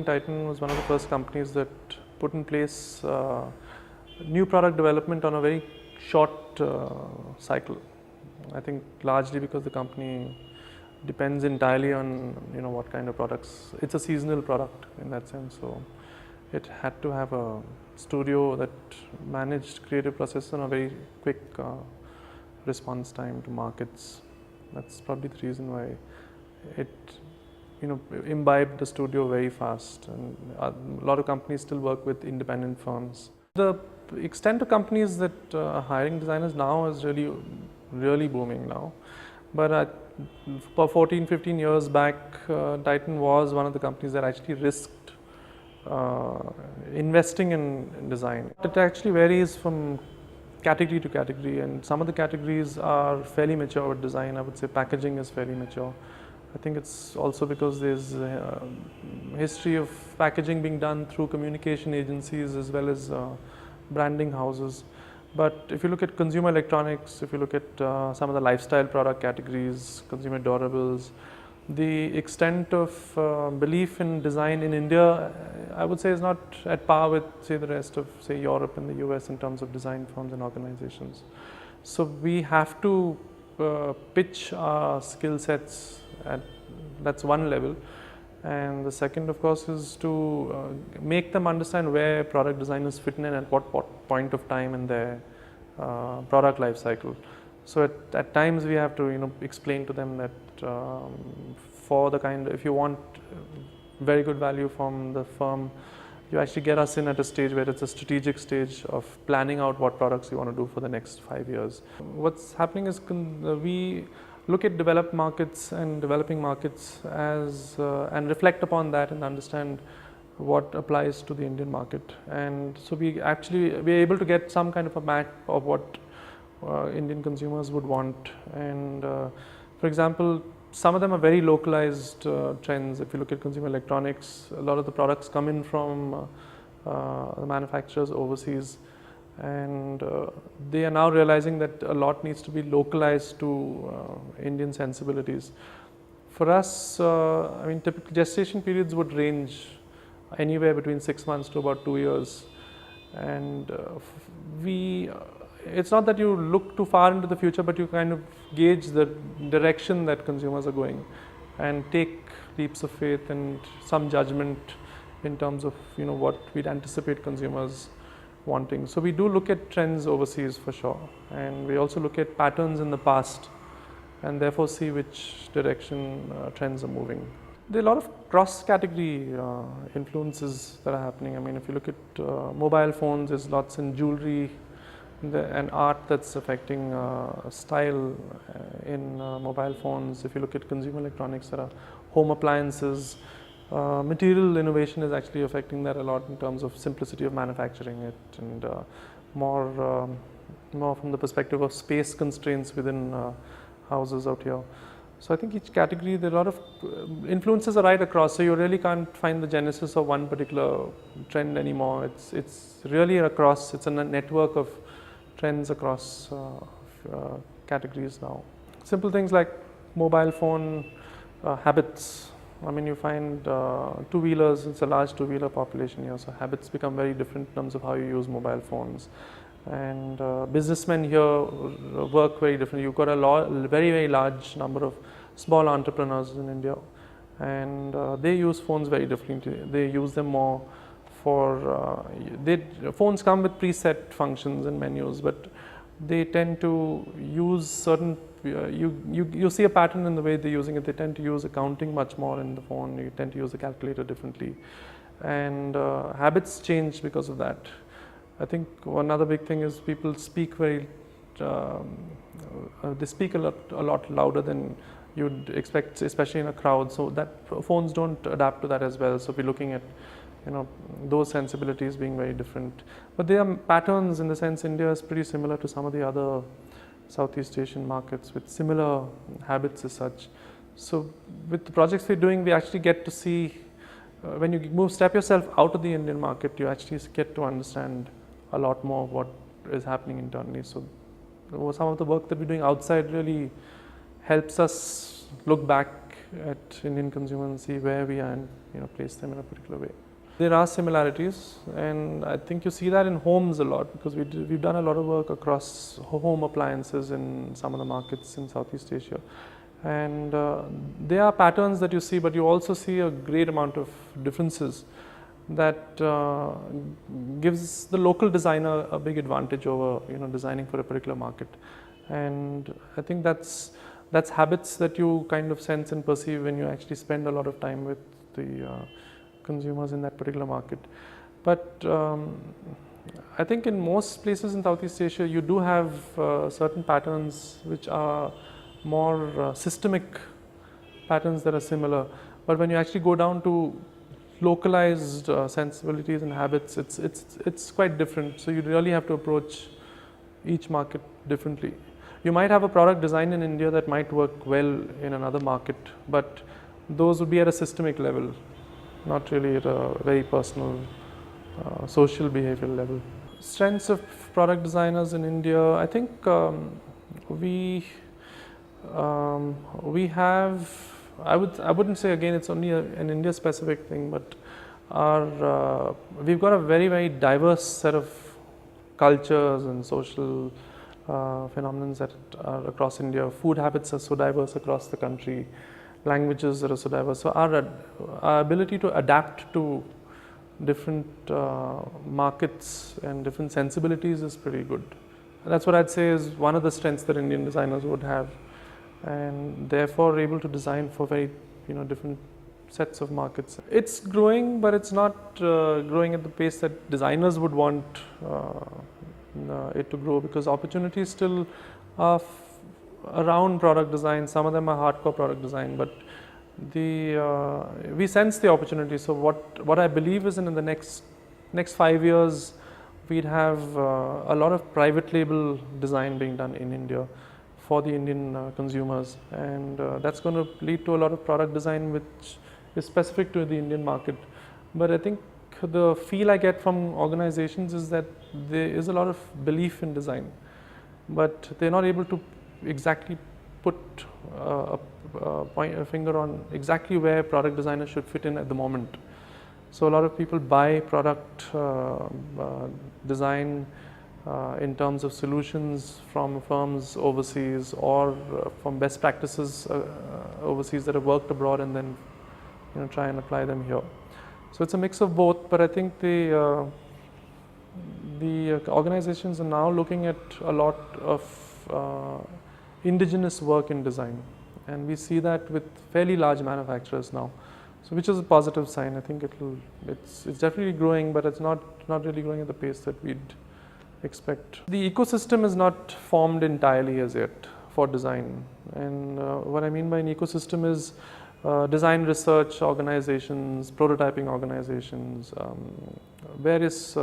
Titan was one of the first companies that put in place new product development on a very short cycle. I think largely because the company depends entirely on what kind of products. It's a seasonal product in that sense, so it had to have a studio that managed creative process on a very quick response time to markets. That's probably the reason why it imbibed the studio very fast, and a lot of companies still work with independent firms. The extent of companies that are hiring designers now is really booming now, but for 14-15 years back, Titan was one of the companies that actually risked investing in design. It actually varies from category to category, and some of the categories are fairly mature with design. I would say packaging is fairly mature. I think it's also because there's a history of packaging being done through communication agencies as well as branding houses. But if you look at consumer electronics, if you look at some of the lifestyle product categories, consumer durables, the extent of belief in design in India, I would say, is not at par with, say, the rest of, say, Europe and the US in terms of design firms and organizations. So we have to pitch our skill sets that's one level, and the second, of course, is to make them understand where product designers fit in and at what point of time in their product life cycle. So at times we have to explain to them that if you want very good value from the firm, you actually get us in at a stage where it's a strategic stage of planning out what products you want to do for the next 5 years. What's happening is we look at developed markets and developing markets and reflect upon that and understand what applies to the Indian market. And so we're able to get some kind of a map of what Indian consumers would want. And for example, some of them are very localized trends. If you look at consumer electronics, a lot of the products come in from the manufacturers overseas, and they are now realizing that a lot needs to be localized to Indian sensibilities. For us, typical gestation periods would range anywhere between 6 months to about 2 years, and it's not that you look too far into the future, but you kind of gauge the direction that consumers are going and take leaps of faith and some judgment in terms of what we'd anticipate consumers wanting. So we do look at trends overseas for sure, and we also look at patterns in the past and therefore see which direction trends are moving. There are a lot of cross-category influences that are happening. If you look at mobile phones, there's lots in jewelry and art that's affecting style in mobile phones. If you look at consumer electronics, there are home appliances. Material innovation is actually affecting that a lot in terms of simplicity of manufacturing it, and more from the perspective of space constraints within houses out here. So I think each category, there are a lot of influences are right across, so you really can't find the genesis of one particular trend anymore. It's really across, it's a network of trends across categories now. Simple things like mobile phone habits. You find two-wheelers, it's a large two-wheeler population here, so habits become very different in terms of how you use mobile phones. And businessmen here work very differently. You've got a very, very large number of small entrepreneurs in India, and they use phones very differently. They use them more for, phones come with preset functions and menus, but they tend to use certain, you see a pattern in the way they're using it. They tend to use accounting much more in the phone. You tend to use the calculator differently, and habits change because of that. I think another big thing is people speak they speak a lot louder than you'd expect, especially in a crowd. So that phones don't adapt to that as well. So we're looking at those sensibilities being very different. But there are patterns in the sense India is pretty similar to some of the other Southeast Asian markets with similar habits as such. So with the projects we're doing, we actually get to see, when you step yourself out of the Indian market, you actually get to understand a lot more of what is happening internally. So some of the work that we're doing outside really helps us look back at Indian consumers and see where we are and place them in a particular way. There are similarities, and I think you see that in homes a lot, because we've done a lot of work across home appliances in some of the markets in Southeast Asia. And there are patterns that you see, but you also see a great amount of differences that gives the local designer a big advantage over designing for a particular market. And I think that's habits that you kind of sense and perceive when you actually spend a lot of time with the consumers in that particular market. But I think in most places in Southeast Asia, you do have certain patterns which are more systemic patterns that are similar. But when you actually go down to localized sensibilities and habits, it's quite different. So you really have to approach each market differently. You might have a product design in India that might work well in another market, but those would be at a systemic level, not really at a very personal, social behavioral level. Strengths of product designers in India, I think we have, I wouldn't say again it's only an India specific thing, but we've got a very, very diverse set of cultures and social phenomena that are across India. Food habits are so diverse across the country, languages that are so diverse. So our ability to adapt to different markets and different sensibilities is pretty good. That's what I'd say is one of the strengths that Indian designers would have, and therefore able to design for very different sets of markets. It's growing, but it's not growing at the pace that designers would want it to grow, because opportunities still are around product design. Some of them are hardcore product design, but we sense the opportunity. So what I believe is in the next 5 years, we'd have a lot of private label design being done in India for the Indian consumers, and that's going to lead to a lot of product design which is specific to the Indian market. But I think the feel I get from organizations is that there is a lot of belief in design, but they're not able to exactly put a finger on exactly where product designers should fit in at the moment. So a lot of people buy product design in terms of solutions from firms overseas, or from best practices overseas that have worked abroad, and then try and apply them here. So it's a mix of both, but I think the organizations are now looking at a lot of indigenous work in design, and we see that with fairly large manufacturers now. So which is a positive sign. I think it's definitely growing, but it's not really growing at the pace that we'd expect. The ecosystem is not formed entirely as yet for design, and what I mean by an ecosystem is design research organizations, prototyping organizations, various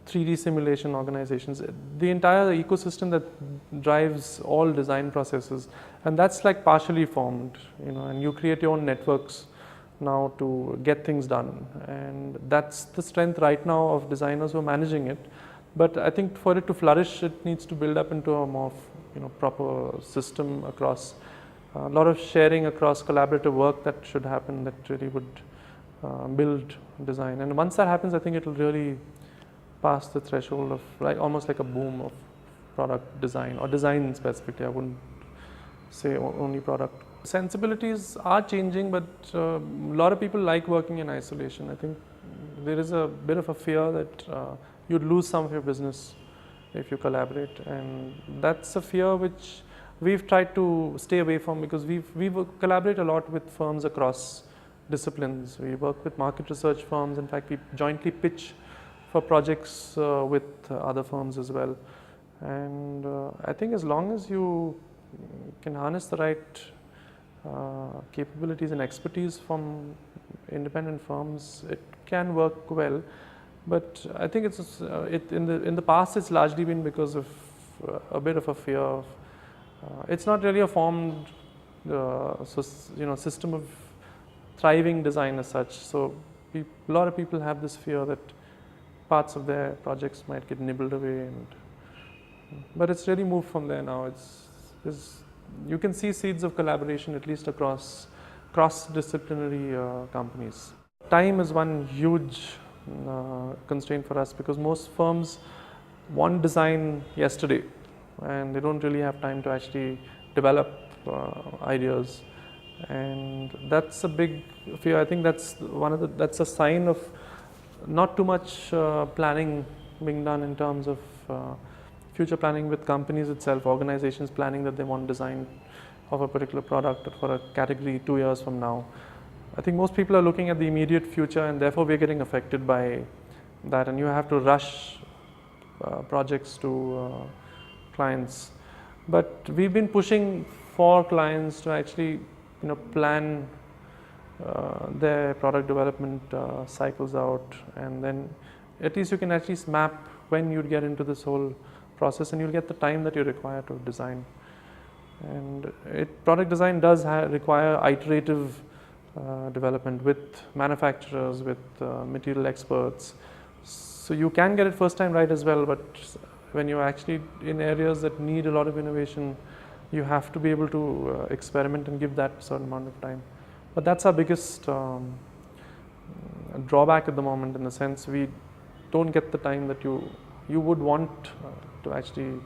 3D simulation organizations, the entire ecosystem that drives all design processes, and that's like partially formed, and you create your own networks now to get things done, and that's the strength right now of designers who are managing it. But I think for it to flourish, it needs to build up into a more proper system across a lot of sharing across collaborative work that should happen, that really would build design. And once that happens, I think it will really pass the threshold of almost like a boom of product design, or design specifically. I wouldn't say only product. Sensibilities are changing, but a lot of people like working in isolation. I think there is a bit of a fear that you'd lose some of your business if you collaborate, and that's a fear which we've tried to stay away from, because we collaborate a lot with firms across disciplines. We work with market research firms. In fact, we jointly pitch for projects with other firms as well. And I think as long as you can harness the right capabilities and expertise from independent firms, it can work well. But I think in the past it's largely been because of a bit of a fear of it's not really a formed system of thriving design as such. So a lot of people have this fear that parts of their projects might get nibbled away, but it's really moved from there now. You can see seeds of collaboration, at least across cross-disciplinary companies. Time is one huge constraint for us because most firms want design yesterday and they don't really have time to actually develop ideas, and that's a big fear. I think that's a sign of not too much planning being done in terms of future planning with companies itself, organizations planning that they want design of a particular product for a category 2 years from now. I think most people are looking at the immediate future and therefore we're getting affected by that, and you have to rush projects to clients. But we've been pushing for clients to actually plan their product development cycles out, and then at least you can at least map when you'd get into this whole process and you'll get the time that you require to design. And product design does require iterative development with manufacturers, with material experts. So you can get it first time right as well, but when you're actually in areas that need a lot of innovation, you have to be able to experiment and give that certain amount of time. But that's our biggest drawback at the moment, in the sense we don't get the time that you would want to actually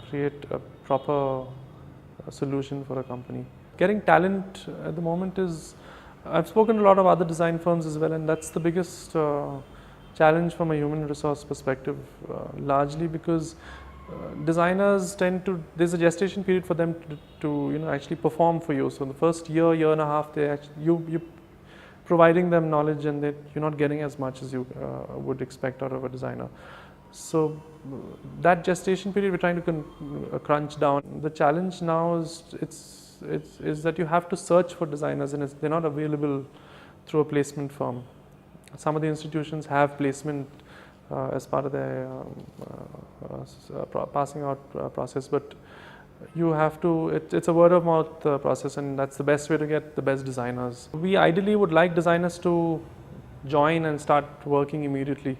create a proper solution for a company. Getting talent at the moment is, I've spoken to a lot of other design firms as well, and that's the biggest challenge from a human resource perspective, largely because designers tend to, there's a gestation period for them to actually perform for you. So in the first year and a half, you're providing them knowledge, and that you're not getting as much as you would expect out of a designer. So that gestation period we're trying to crunch down. The challenge now is that you have to search for designers, and they're not available through a placement firm. Some of the institutions have placement as part of their passing out process, but you have to, it's a word of mouth process, and that's the best way to get the best designers. We ideally would like designers to join and start working immediately,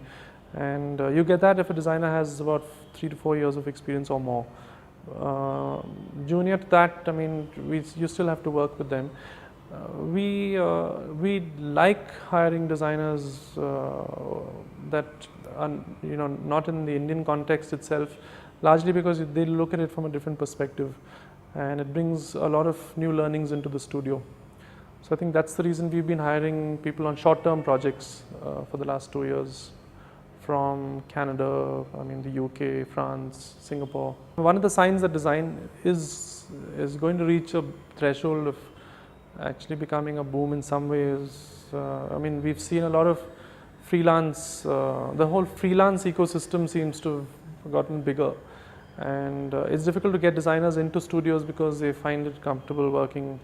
and you get that if a designer has about 3 to 4 years of experience or more. Junior to that, I mean, you still have to work with them. We like hiring designers that are not in the Indian context itself, largely because they look at it from a different perspective, and it brings a lot of new learnings into the studio. So I think that's the reason we've been hiring people on short-term projects for the last 2 years from Canada, the UK, France, Singapore. One of the signs that design is going to reach a threshold of actually becoming a boom in some ways. We've seen a lot of freelance, the whole freelance ecosystem seems to have gotten bigger, and it's difficult to get designers into studios because they find it comfortable working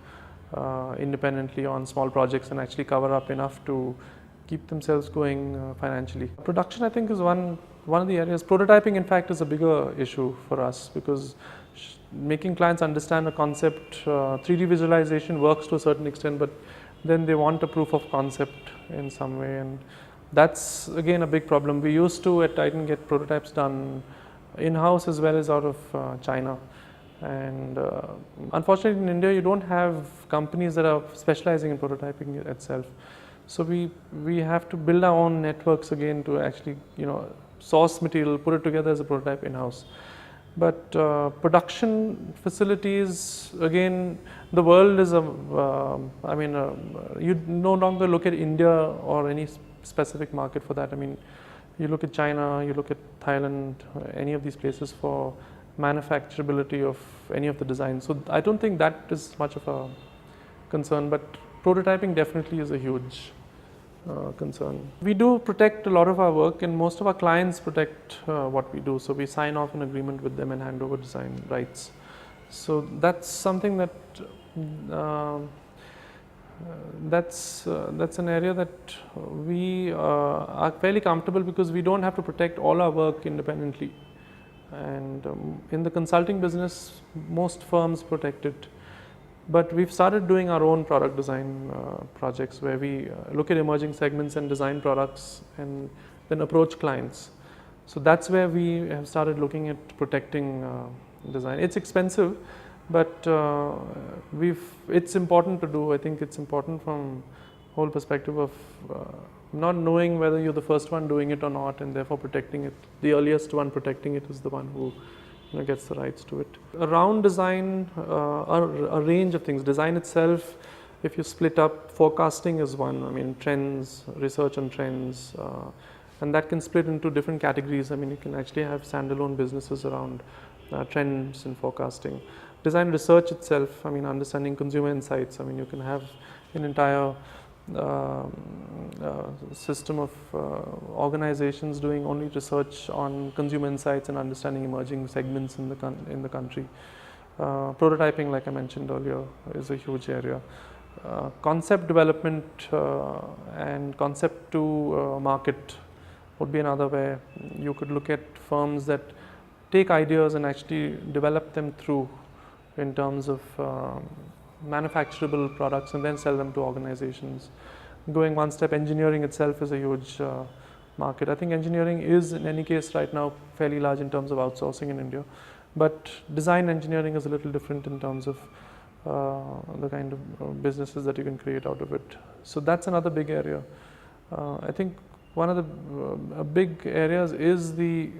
independently on small projects and actually cover up enough to keep themselves going financially. Production, I think, is one of the areas. Prototyping, in fact, is a bigger issue for us, because making clients understand a concept, 3D visualization works to a certain extent, but then they want a proof of concept in some way, and that's again a big problem. We used to at Titan get prototypes done in-house as well as out of China, and unfortunately in India you don't have companies that are specializing in prototyping itself. So we have to build our own networks again to actually source material, put it together as a prototype in-house. But production facilities, again, the world is you no longer look at India or any specific market for that. You look at China, you look at Thailand, any of these places for manufacturability of any of the designs. So I don't think that is much of a concern, but prototyping definitely is a huge concern. We do protect a lot of our work, and most of our clients protect what we do. So we sign off an agreement with them and hand over design rights. So that's something that that's an area that we are fairly comfortable, because we don't have to protect all our work independently. And in the consulting business, most firms protect it. But we've started doing our own product design projects, where we look at emerging segments and design products and then approach clients. So that's where we have started looking at protecting design. It's expensive, but it's important to do. I think it's important from whole perspective of not knowing whether you're the first one doing it or not, and therefore protecting it. The earliest one protecting it is the one who gets the rights to it. Around design, a range of things. Design itself, if you split up, forecasting is one. I mean, trends, research on trends, and that can split into different categories. I mean, you can actually have standalone businesses around trends and forecasting. Design research itself, I mean, understanding consumer insights. I mean, you can have an entire system of organizations doing only research on consumer insights and understanding emerging segments in the country. Prototyping, like I mentioned earlier, is a huge area. Concept development and concept to market would be another way. You could look at firms that take ideas and actually develop them through in terms of manufacturable products and then sell them to organizations. Going one step, engineering itself is a huge market. I think engineering is in any case right now fairly large in terms of outsourcing in India, but design engineering is a little different in terms of the kind of businesses that you can create out of it. So that's another big area. I think one of the big areas is the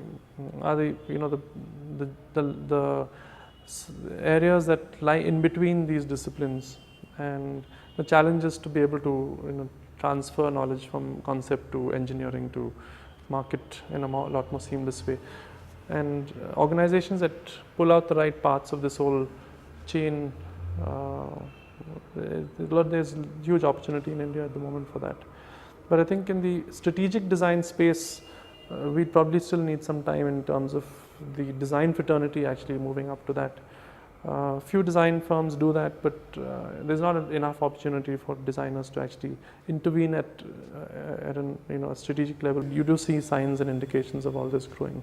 areas that lie in between these disciplines, and the challenge is to be able to transfer knowledge from concept to engineering to market in a lot more seamless way. And organizations that pull out the right parts of this whole chain, there's huge opportunity in India at the moment for that. But I think in the strategic design space, we'd probably still need some time in terms of the design fraternity actually moving up to that. Few design firms do that, but there's not enough opportunity for designers to actually intervene at a strategic level. You do see signs and indications of all this growing.